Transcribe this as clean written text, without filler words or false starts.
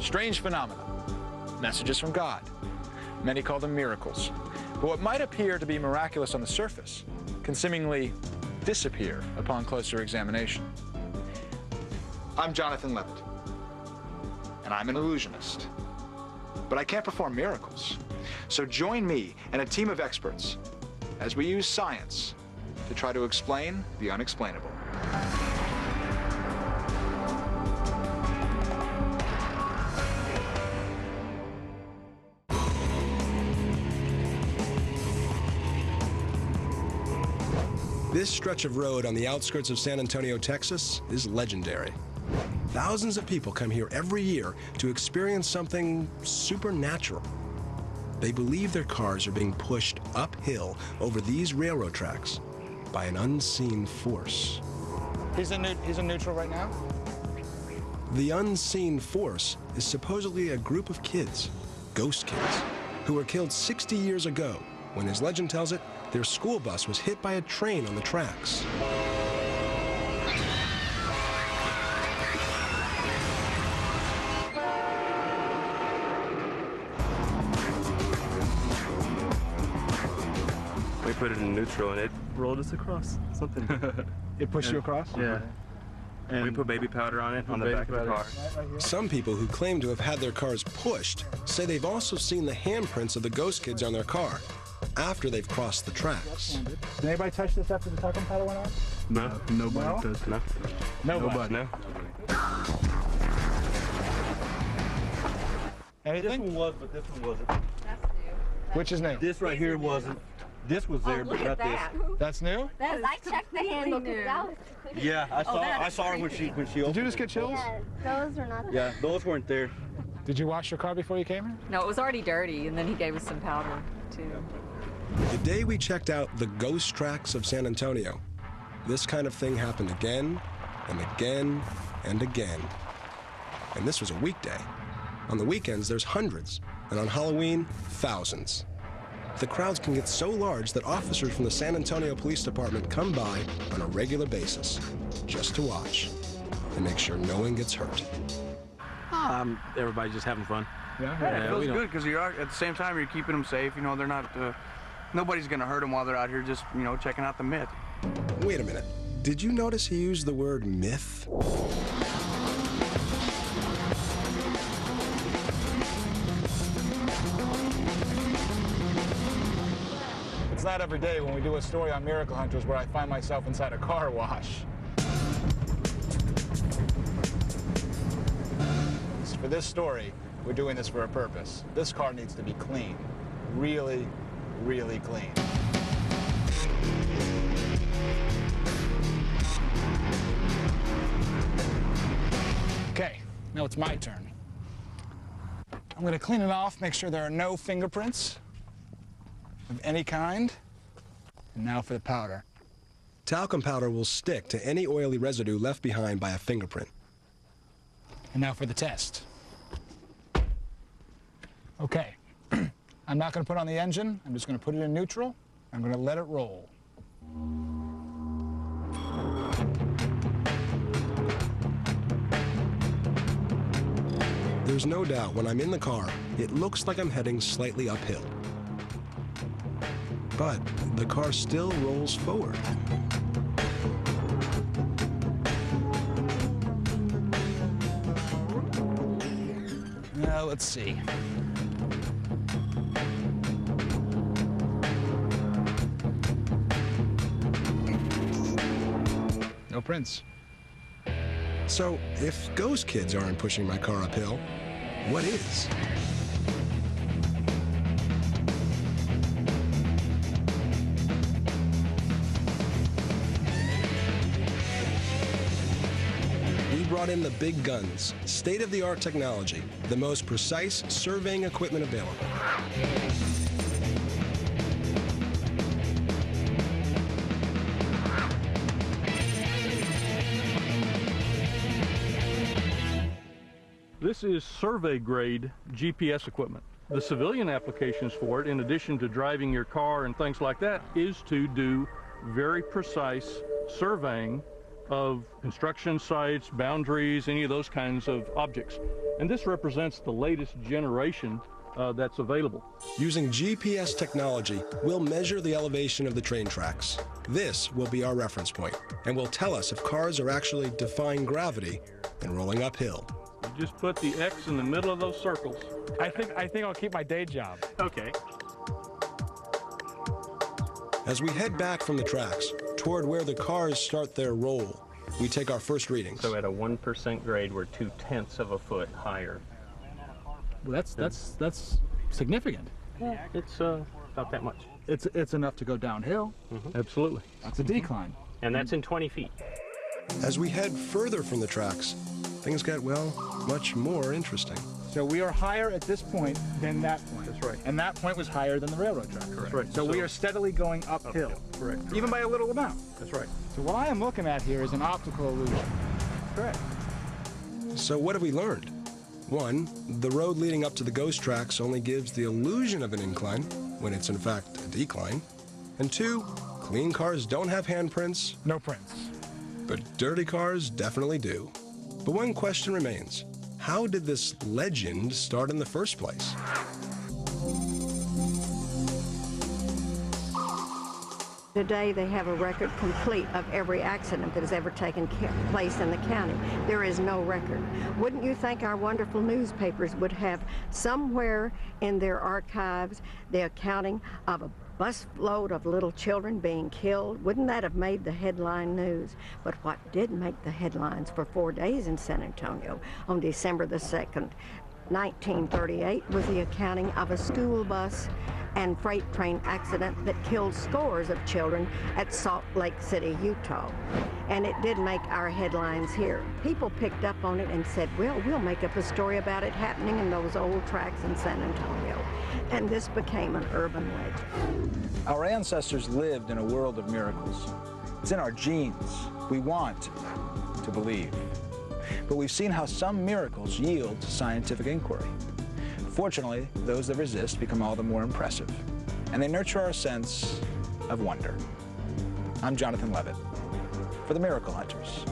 strange phenomena, messages from God. Many call them miracles. But what might appear to be miraculous on the surface can seemingly disappear upon closer examination. I'm Jonathan Levit, and I'm an illusionist. But I can't perform miracles. So join me and a team of experts as we use science to try to explain the unexplainable. This stretch of road on the outskirts of San Antonio, Texas, is legendary. Thousands of people come here every year to experience something supernatural. They believe their cars are being pushed uphill over these railroad tracks by an unseen force. He's in neutral right now? The unseen force is supposedly a group of kids, ghost kids, who were killed 60 years ago when, as legend tells it, their school bus was hit by a train on the tracks. We put it in neutral and it rolled us across. Something. It pushed you across? Yeah. And we put baby powder on it on the back of the car. Some people who claim to have had their cars pushed say they've also seen the handprints of the ghost kids on their car after they've crossed the tracks. Did anybody touch this after the talcum powder went off? No, nobody does. No. Nobody? No. Anything? This one was, but this one wasn't. That's new. Which is new? This right here wasn't. This was there, but not this. That's new? Because I checked the handle because that was Yeah, I saw her when she Did opened you just get chills? Yeah, those were not. Yeah, those weren't there. Did you wash your car before you came here? No, it was already dirty, and then he gave us some powder, too. The day we checked out the ghost tracks of San Antonio, this kind of thing happened again and again and again. And this was a weekday. On the weekends, there's hundreds, and on Halloween, thousands. The crowds can get so large that officers from the San Antonio Police Department come by on a regular basis just to watch and make sure no one gets hurt. Everybody's just having fun. Yeah, it feels good because you are at the same time you're keeping them safe. You know, they're not. Nobody's gonna hurt them while they're out here just checking out the myth. Wait a minute. Did you notice he used the word myth? It's not every day when we do a story on miracle hunters where I find myself inside a car wash. For this story, we're doing this for a purpose. This car needs to be clean. Really, really clean. Okay, now it's my turn. I'm gonna clean it off, make sure there are no fingerprints of any kind. And now for the powder. Talcum powder will stick to any oily residue left behind by a fingerprint. And now for the test. Okay, I'm not gonna put on the engine. I'm just gonna put it in neutral. I'm gonna let it roll. There's no doubt when I'm in the car, it looks like I'm heading slightly uphill. But the car still rolls forward. Now, let's see. No prints. So, if ghost kids aren't pushing my car uphill, what is? We brought in the big guns, state-of-the-art technology, the most precise surveying equipment available. This is survey-grade GPS equipment. The civilian applications for it, in addition to driving your car and things like that, is to do very precise surveying of construction sites, boundaries, any of those kinds of objects. And this represents the latest generation that's available. Using GPS technology, we'll measure the elevation of the train tracks. This will be our reference point and will tell us if cars are actually defying gravity and rolling uphill. You just put the X in the middle of those circles. I think I'll keep my day job. Okay. As we head back from the tracks toward where the cars start their roll, we take our first readings. So at a 1% grade, we're 0.2 of a foot higher. Well, that's significant. Yeah, it's about that much. It's enough to go downhill. Absolutely. That's a decline. And that's in 20 feet. As we head further from the tracks, things get, well, much more interesting. So we are higher at this point than that point. That's right. And that point was higher than the railroad track. Correct. Right. So we are steadily going uphill. Correct. Even by a little amount. That's right. So what I am looking at here is an optical illusion. Correct. So what have we learned? One, the road leading up to the ghost tracks only gives the illusion of an incline, when it's in fact a decline. And two, clean cars don't have handprints. No prints. But dirty cars definitely do. But one question remains. How did this legend start in the first place? Today they have a record complete of every accident that has ever taken place in the county. There is no record. Wouldn't you think our wonderful newspapers would have somewhere in their archives the accounting of a busload of little children being killed? Wouldn't that have made the headline news? But what did make the headlines for 4 days in San Antonio on December the 2nd, 1938 was the accounting of a school bus and freight train accident that killed scores of children at Salt Lake City, Utah. And it did make our headlines here. People picked up on it and said, well, we'll make up a story about it happening in those old tracks in San Antonio. And this became an urban legend. Our ancestors lived in a world of miracles. It's in our genes. We want to believe. But we've seen how some miracles yield to scientific inquiry. Fortunately, those that resist become all the more impressive, and they nurture our sense of wonder. I'm Jonathan Levit for the Miracle Hunters.